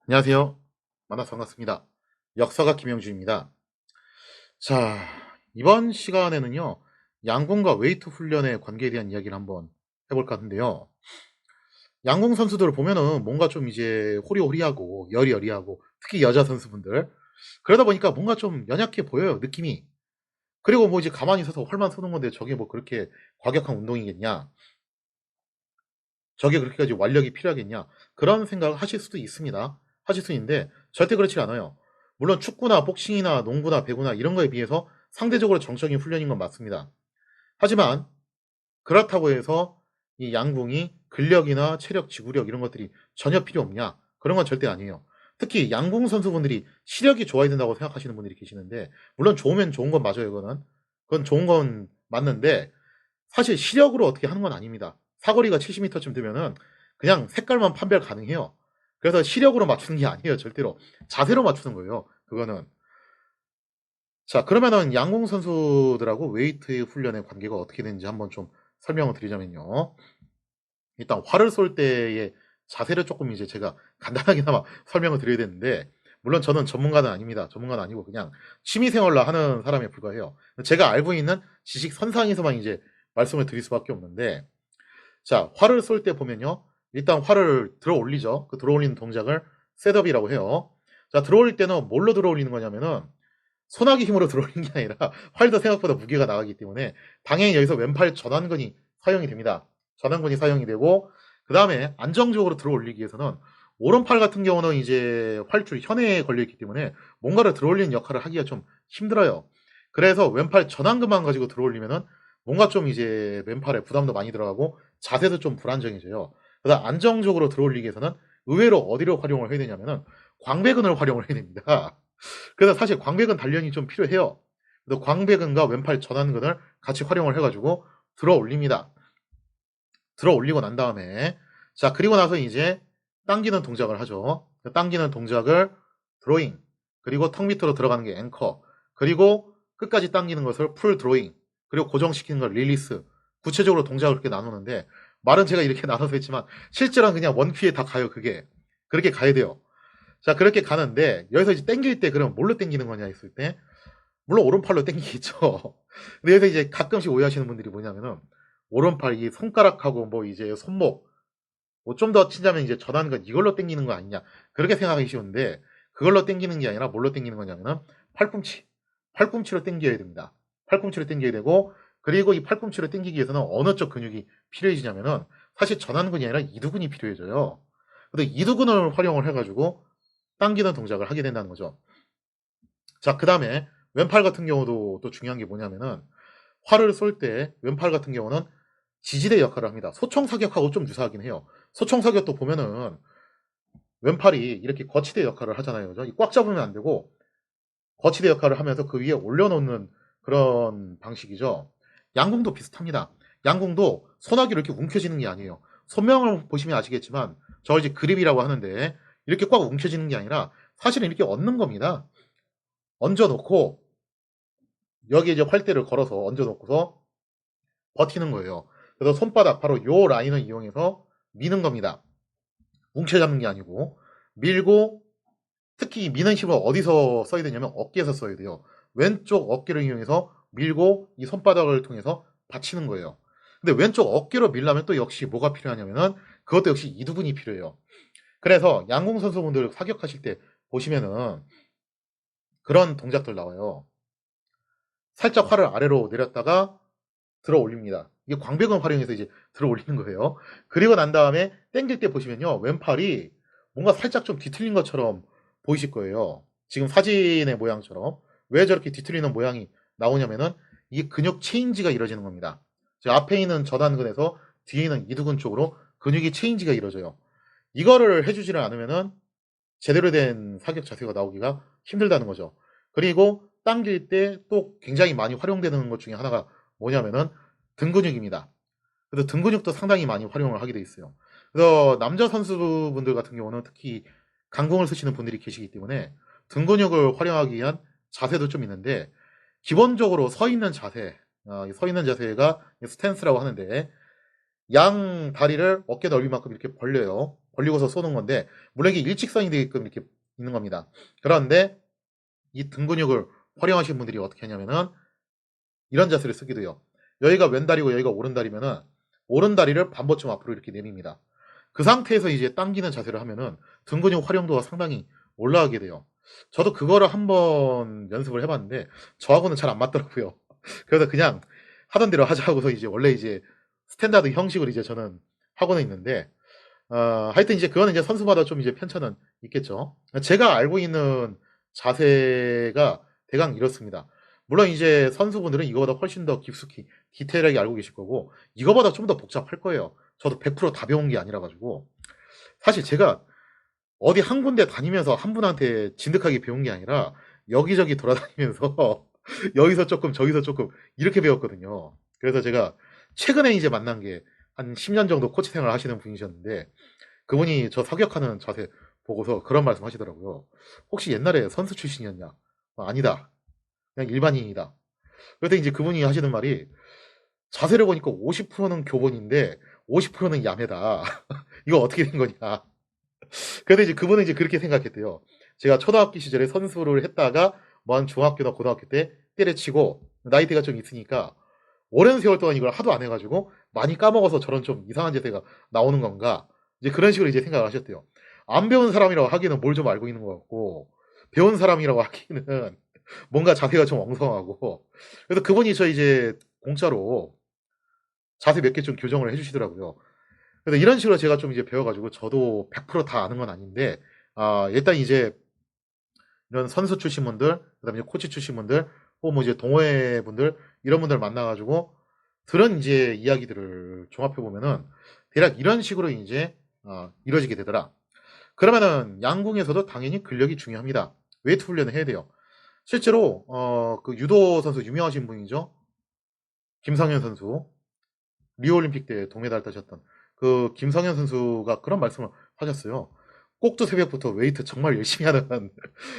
안녕하세요. 만나서 반갑습니다. 역사가 김영준입니다. 자, 이번 시간에는요, 양궁과 웨이트 훈련의 관계에 대한 이야기를 한번 해볼까 하는데요. 양궁 선수들을 보면은 뭔가 좀 이제 호리호리하고 여리여리하고 특히 여자 선수분들 그러다 보니까 뭔가 좀 연약해 보여요, 느낌이. 그리고 뭐 이제 가만히 있어서 활만 쏘는 건데 저게 뭐 그렇게 과격한 운동이겠냐? 저게 그렇게까지 완력이 필요하겠냐? 그런 생각을 하실 수도 있습니다. 하실 수 있는데 절대 그렇지 않아요. 물론 축구나 복싱이나 농구나 배구나 이런 거에 비해서 상대적으로 정적인 훈련인 건 맞습니다. 하지만 그렇다고 해서 이 양궁이 근력이나 체력, 지구력 이런 것들이 전혀 필요 없냐? 그런 건 절대 아니에요. 특히 양궁 선수분들이 시력이 좋아야 된다고 생각하시는 분들이 계시는데 물론 좋으면 좋은 건 맞아요, 이거는. 그건 좋은 건 맞는데 사실 시력으로 어떻게 하는 건 아닙니다. 사거리가 70m쯤 되면은 그냥 색깔만 판별 가능해요. 그래서 시력으로 맞추는 게 아니에요, 절대로. 자세로 맞추는 거예요, 그거는. 자, 그러면은 양궁 선수들하고 웨이트 훈련의 관계가 어떻게 되는지 한번 좀 설명을 드리자면요. 일단 활을 쏠 때의 자세를 조금 이제 제가 간단하게나마 설명을 드려야 되는데 물론 저는 전문가는 아닙니다. 전문가는 아니고 그냥 취미 생활로 하는 사람에 불과해요. 제가 알고 있는 지식 선상에서만 이제 말씀을 드릴 수밖에 없는데 자, 활을 쏠 때 보면요. 일단 활을 들어 올리죠. 그 들어 올리는 동작을 셋업이라고 해요. 자, 들어 올릴 때는 뭘로 들어 올리는 거냐면은 손아귀 힘으로 들어 올리는 게 아니라 활도 생각보다 무게가 나가기 때문에 당연히 여기서 왼팔 전완근이 사용이 됩니다. 전완근이 사용이 되고 그다음에 안정적으로 들어 올리기 위해서는 오른팔 같은 경우는 이제 활줄 현에 걸려 있기 때문에 뭔가를 들어 올리는 역할을 하기가 좀 힘들어요. 그래서 왼팔 전완근만 가지고 들어 올리면은 뭔가 좀 이제 왼팔에 부담도 많이 들어가고 자세도 좀 불안정해져요. 그래서 안정적으로 들어 올리기 위해서는 의외로 어디를 활용을 해야 되냐면은 광배근을 활용을 해야 됩니다. 그래서 사실 광배근 단련이 좀 필요해요. 그래서 광배근과 왼팔 전완근을 같이 활용을 해 가지고 들어 올립니다. 들어 올리고 난 다음에 자, 그리고 나서 이제 당기는 동작을 하죠. 그 당기는 동작을 드로잉, 그리고 턱 밑으로 들어가는 게 앵커, 그리고 끝까지 당기는 것을 풀 드로잉, 그리고 고정시키는 걸 릴리스. 구체적으로 동작을 그렇게 나누는데 말은 제가 이렇게 나눠서 했지만 실제로는 그냥 원큐에 다 가요, 그게. 그렇게 가야 돼요. 자, 그렇게 가는데 여기서 이제 당길 때 그럼 뭘로 당기는 거냐 했을 때 물론 오른팔로 당기겠죠. 근데 여기서 이제 가끔씩 오해하시는 분들이 뭐냐면은 오른팔 이 손가락하고 뭐 이제 손목 뭐 좀 더 치자면 이제 전완근 이걸로 당기는 거 아니냐 그렇게 생각하기 쉬운데 그걸로 당기는 게 아니라 뭘로 당기는 거냐면은 팔꿈치, 팔꿈치로 당겨야 됩니다. 팔꿈치로 당겨야 되고 그리고 이 팔꿈치로 당기기 위해서는 어느 쪽 근육이 필요해지냐면은 사실 전완근이 아니라 이두근이 필요해져요. 근데 이두근을 활용을 해가지고 당기는 동작을 하게 된다는 거죠. 자, 그 다음에 왼팔 같은 경우도 또 중요한 게 뭐냐면은 활을 쏠 때 왼팔 같은 경우는 지지대 역할을 합니다. 소총사격하고 좀 유사하긴 해요. 소총사격도 보면은 왼팔이 이렇게 거치대 역할을 하잖아요. 그죠? 꽉 잡으면 안 되고 거치대 역할을 하면서 그 위에 올려놓는 그런 방식이죠. 양궁도 비슷합니다. 양궁도 손아귀로 이렇게 움켜쥐는 게 아니에요. 손명을 보시면 아시겠지만 저 이제 그립이라고 하는데 이렇게 꽉 움켜쥐는 게 아니라 사실은 이렇게 얹는 겁니다. 얹어놓고 여기에 이제 활대를 걸어서 얹어놓고서 버티는 거예요. 그래서 손바닥 바로 요 라인을 이용해서 미는 겁니다. 뭉쳐잡는 게 아니고 밀고 특히 미는 힘을 어디서 써야 되냐면 어깨에서 써야 돼요. 왼쪽 어깨를 이용해서 밀고 이 손바닥을 통해서 받치는 거예요. 근데 왼쪽 어깨로 밀려면 또 역시 뭐가 필요하냐면은 그것도 역시 이두근이 필요해요. 그래서 양궁 선수분들 사격하실 때 보시면은 그런 동작들 나와요. 살짝 활을 아래로 내렸다가 들어 올립니다. 이게 광배근 활용해서 이제 들어 올리는 거예요. 그리고 난 다음에 당길 때 보시면요. 왼팔이 뭔가 살짝 좀 뒤틀린 것처럼 보이실 거예요. 지금 사진의 모양처럼. 왜 저렇게 뒤틀리는 모양이 나오냐면은 이게 근육 체인지가 이루어지는 겁니다. 앞에 있는 저단근에서 뒤에 있는 이두근 쪽으로 근육이 체인지가 이루어져요. 이거를 해주지를 않으면은 제대로 된 사격 자세가 나오기가 힘들다는 거죠. 그리고 당길 때 또 굉장히 많이 활용되는 것 중에 하나가 뭐냐면은 등 근육입니다. 그래서 등 근육도 상당히 많이 활용을 하게 돼 있어요. 그래서 남자 선수분들 같은 경우는 특히 강공을 쓰시는 분들이 계시기 때문에 등 근육을 활용하기 위한 자세도 좀 있는데 기본적으로 서 있는 자세, 서 있는 자세가 스탠스라고 하는데 양 다리를 어깨 넓이만큼 이렇게 벌려요. 벌리고서 쏘는 건데, 물론 이게 일직선이 되게끔 이렇게 있는 겁니다. 그런데 이 등 근육을 활용하시는 분들이 어떻게 하냐면은 이런 자세를 쓰기도 해요. 여기가 왼다리고 여기가 오른다리면은 오른다리를 반보쯤 앞으로 이렇게 내밉니다. 그 상태에서 이제 당기는 자세를 하면은 등 근육 활용도가 상당히 올라가게 돼요. 저도 그거를 한번 연습을 해봤는데 저하고는 잘 안 맞더라고요. 그래서 그냥 하던 대로 하자 하고서 이제 원래 이제 스탠다드 형식으로 이제 저는 하고는 있는데, 하여튼 이제 그거는 이제 선수마다 좀 이제 편차는 있겠죠. 제가 알고 있는 자세가 대강 이렇습니다. 물론 이제 선수분들은 이거보다 훨씬 더 깊숙이 디테일하게 알고 계실 거고 이거보다 좀 더 복잡할 거예요. 저도 100%다 배운 게 아니라 가지고 사실 제가 어디 한 군데 다니면서 한 분한테 진득하게 배운 게 아니라 여기저기 돌아다니면서 여기서 조금 저기서 조금 이렇게 배웠거든요. 그래서 제가 최근에 이제 만난 게 한 10년 정도 코치 생활을 하시는 분이셨는데 그분이 저 사격하는 자세 보고서 그런 말씀 하시더라고요. 혹시 옛날에 선수 출신이었냐? 아니다. 그냥 일반인이다. 그랬더니 이제 그분이 하시는 말이 자세를 보니까 50%는 교본인데 50%는 야매다. 이거 어떻게 된 거냐? 그래서 이제 그분은 이제 그렇게 생각했대요. 제가 초등학교 시절에 선수를 했다가 뭐 한 중학교나 고등학교 때 때려치고 나이대가 좀 있으니까 오랜 세월 동안 이걸 하도 안 해가지고 많이 까먹어서 저런 좀 이상한 자세가 나오는 건가? 이제 그런 식으로 이제 생각을 하셨대요. 안 배운 사람이라고 하기에는 뭘 좀 알고 있는 것 같고 배운 사람이라고 하기에는 뭔가 자세가 좀 엉성하고 그래서 그분이 저 이제 공짜로 자세 몇 개 좀 교정을 해주시더라고요. 그래서 이런 식으로 제가 좀 이제 배워가지고 저도 100%다 아는 건 아닌데 일단 이제 이런 선수 출신 분들, 그다음에 이제 코치 출신 분들, 혹은 뭐 이제 동호회 분들 이런 분들 만나가지고 들은 이제 이야기들을 종합해 보면은 대략 이런 식으로 이제 이루어지게 되더라. 그러면은 양궁에서도 당연히 근력이 중요합니다. 웨이트 훈련을 해야 돼요. 실제로 그 유도 선수 유명하신 분이죠. 김성현 선수. 리오 올림픽 때 동메달 따셨던 그 김성현 선수가 그런 말씀을 하셨어요. 꼭두 새벽부터 웨이트 정말 열심히 하는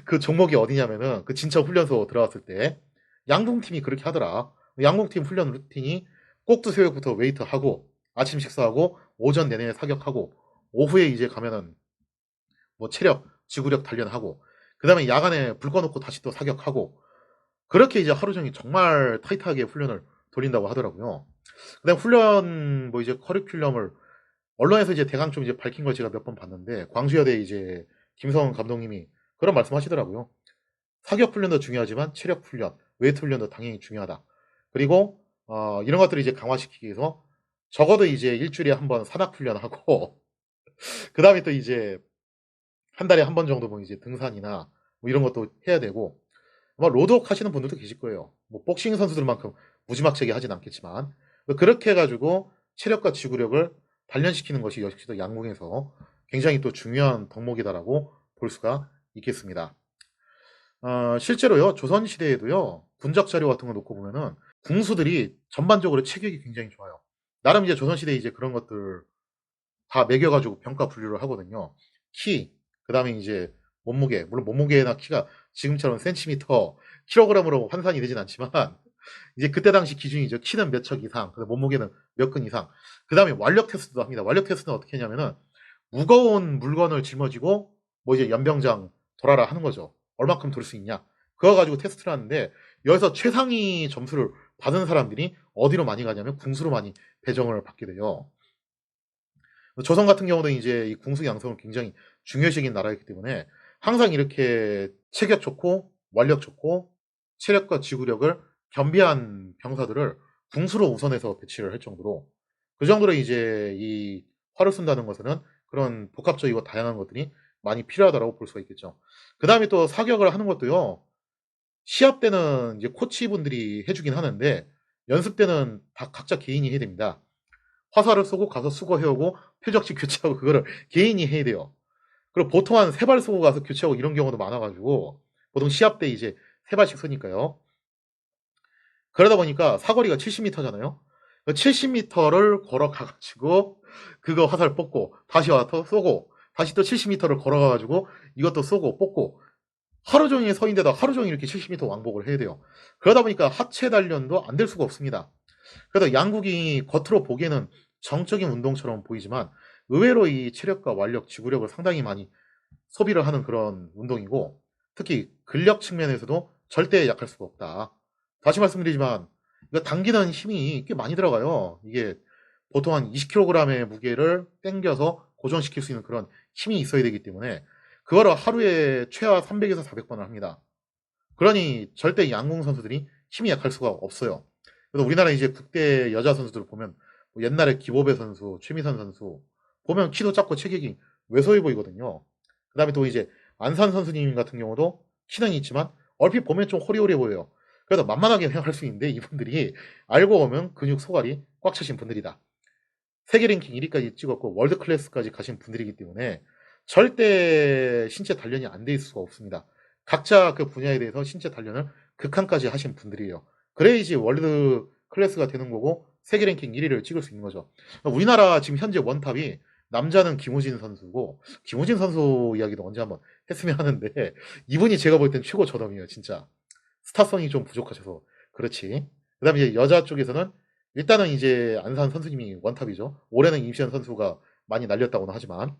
그 종목이 어디냐면은 그 진천 훈련소 들어갔을 때 양궁팀이 그렇게 하더라. 양궁팀 훈련 루틴이 꼭두 새벽부터 웨이트 하고 아침 식사하고 오전 내내 사격하고 오후에 이제 가면은 뭐 체력, 지구력 단련하고 그다음에 야간에 불 꺼놓고 다시 또 사격하고 그렇게 이제 하루 종일 정말 타이트하게 훈련을 돌린다고 하더라고요. 그다음 훈련 뭐 이제 커리큘럼을 언론에서 이제 대강 좀 이제 밝힌 걸 제가 몇 번 봤는데 광주여대 이제 김성훈 감독님이 그런 말씀하시더라고요. 사격 훈련도 중요하지만 체력 훈련, 웨이트 훈련도 당연히 중요하다. 그리고 이런 것들을 이제 강화시키기 위해서 적어도 이제 일주일에 한 번 산악 훈련하고 그다음에 또 이제 한 달에 한 번 정도 이제 등산이나 뭐 이런 것도 해야 되고 아마 로드워크 하시는 분들도 계실 거예요. 뭐 복싱 선수들만큼 무지막지하게 하진 않겠지만 그렇게 해가지고 체력과 지구력을 단련시키는 것이 역시도 양궁에서 굉장히 또 중요한 덕목이다라고 볼 수가 있겠습니다. 실제로요 조선시대에도요 군적 자료 같은 거 놓고 보면은 궁수들이 전반적으로 체격이 굉장히 좋아요. 나름 이제 조선시대에 이제 그런 것들 다 매겨가지고 평가 분류를 하거든요. 키, 그 다음에 이제 몸무게, 물론 몸무게나 키가 지금처럼 센티미터, 킬로그램으로 환산이 되진 않지만 이제 그때 당시 기준이죠. 키는 몇 척 이상, 몸무게는 몇 근 이상. 그 다음에 완력 테스트도 합니다. 완력 테스트는 어떻게 하냐면은 무거운 물건을 짊어지고 뭐 이제 연병장 돌아라 하는 거죠. 얼마큼 돌 수 있냐. 그거 가지고 테스트를 하는데 여기서 최상위 점수를 받은 사람들이 어디로 많이 가냐면 궁수로 많이 배정을 받게 돼요. 조선 같은 경우는 이제 이 궁수 양성을 굉장히 중요시긴 나라이기 때문에 항상 이렇게 체격 좋고 완력 좋고 체력과 지구력을 겸비한 병사들을 궁수로 우선해서 배치를 할 정도로 그 정도로 이제 이 활을 쏜다는 것은 그런 복합적이고 다양한 것들이 많이 필요하다고 볼 수가 있겠죠. 그 다음에 또 사격을 하는 것도요. 시합 때는 이제 코치분들이 해주긴 하는데 연습 때는 다 각자 개인이 해야 됩니다. 화살을 쏘고 가서 수거해오고 표적지 교체하고 그거를 개인이 해야 돼요. 그리고 보통 한 3발 쏘고 가서 교체하고 이런 경우도 많아가지고 보통 시합 때 이제 3발씩 쏘니까요. 그러다 보니까 사거리가 70m잖아요. 70m를 걸어가가지고 그거 화살 뽑고 다시 와서 쏘고 다시 또 70m를 걸어가가지고 이것도 쏘고 뽑고 하루 종일 서 있는데다 하루 종일 이렇게 70m 왕복을 해야 돼요. 그러다 보니까 하체 단련도 안 될 수가 없습니다. 그래서 양국이 겉으로 보기에는 정적인 운동처럼 보이지만 의외로 이 체력과 완력, 지구력을 상당히 많이 소비를 하는 그런 운동이고, 특히 근력 측면에서도 절대 약할 수가 없다. 다시 말씀드리지만 이거 당기는 힘이 꽤 많이 들어가요. 이게 보통 한 20kg의 무게를 당겨서 고정시킬 수 있는 그런 힘이 있어야 되기 때문에 그거를 하루에 최하 300에서 400번을 합니다. 그러니 절대 양궁 선수들이 힘이 약할 수가 없어요. 그래서 우리나라 이제 국대 여자 선수들을 보면 뭐 옛날에 김호배 선수, 최미선 선수 보면 키도 작고 체격이 왜소해 보이거든요. 그다음에 또 이제 안산 선수님 같은 경우도 키는 있지만 얼핏 보면 좀 호리호리해 보여요. 그래서 만만하게 생각할 수 있는데 이분들이 알고 보면 근육 소갈이 꽉 차신 분들이다. 세계 랭킹 1위까지 찍었고 월드 클래스까지 가신 분들이기 때문에 절대 신체 단련이 안 돼 있을 수가 없습니다. 각자 그 분야에 대해서 신체 단련을 극한까지 하신 분들이에요. 그래야지 월드 클래스가 되는 거고 세계 랭킹 1위를 찍을 수 있는 거죠. 우리나라 지금 현재 원탑이 남자는 김우진 선수고, 김우진 선수 이야기도 언제 한번 했으면 하는데 이분이 제가 볼 땐 최고 저덤이에요. 진짜 스타성이 좀 부족하셔서 그렇지. 그 다음에 이제 여자 쪽에서는 일단은 이제 안산 선수님이 원탑이죠. 올해는 임시현 선수가 많이 날렸다고는 하지만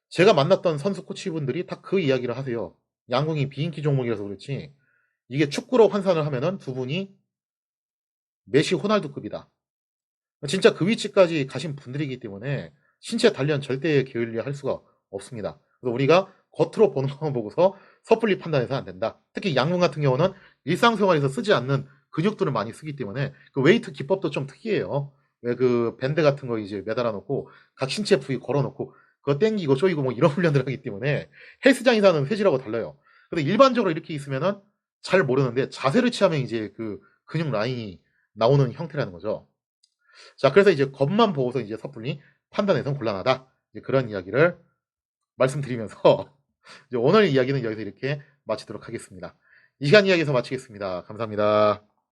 제가 만났던 선수 코치분들이 다 그 이야기를 하세요. 양궁이 비인기 종목이라서 그렇지 이게 축구로 환산을 하면은 두 분이 메시 호날두급이다. 진짜 그 위치까지 가신 분들이기 때문에 신체 단련 절대 게을리할 수가 없습니다. 그래서 우리가 겉으로 보는 것만 보고서 섣불리 판단해서 안 된다. 특히 양궁 같은 경우는 일상생활에서 쓰지 않는 근육들을 많이 쓰기 때문에 그 웨이트 기법도 좀 특이해요. 왜 그 밴드 같은 거 이제 매달아 놓고 각 신체 부위 걸어 놓고 그거 땡기고 쪼이고 뭐 이런 훈련들 하기 때문에 헬스장에서 하는 회질하고 달라요. 근데 일반적으로 이렇게 있으면은 잘 모르는데 자세를 취하면 이제 그 근육 라인이 나오는 형태라는 거죠. 자, 그래서 이제 겉만 보고서 이제 섣불리 판단해서는 곤란하다. 이제 그런 이야기를 말씀드리면서 이제 오늘 이야기는 여기서 이렇게 마치도록 하겠습니다. 이 시간 이야기에서 마치겠습니다. 감사합니다.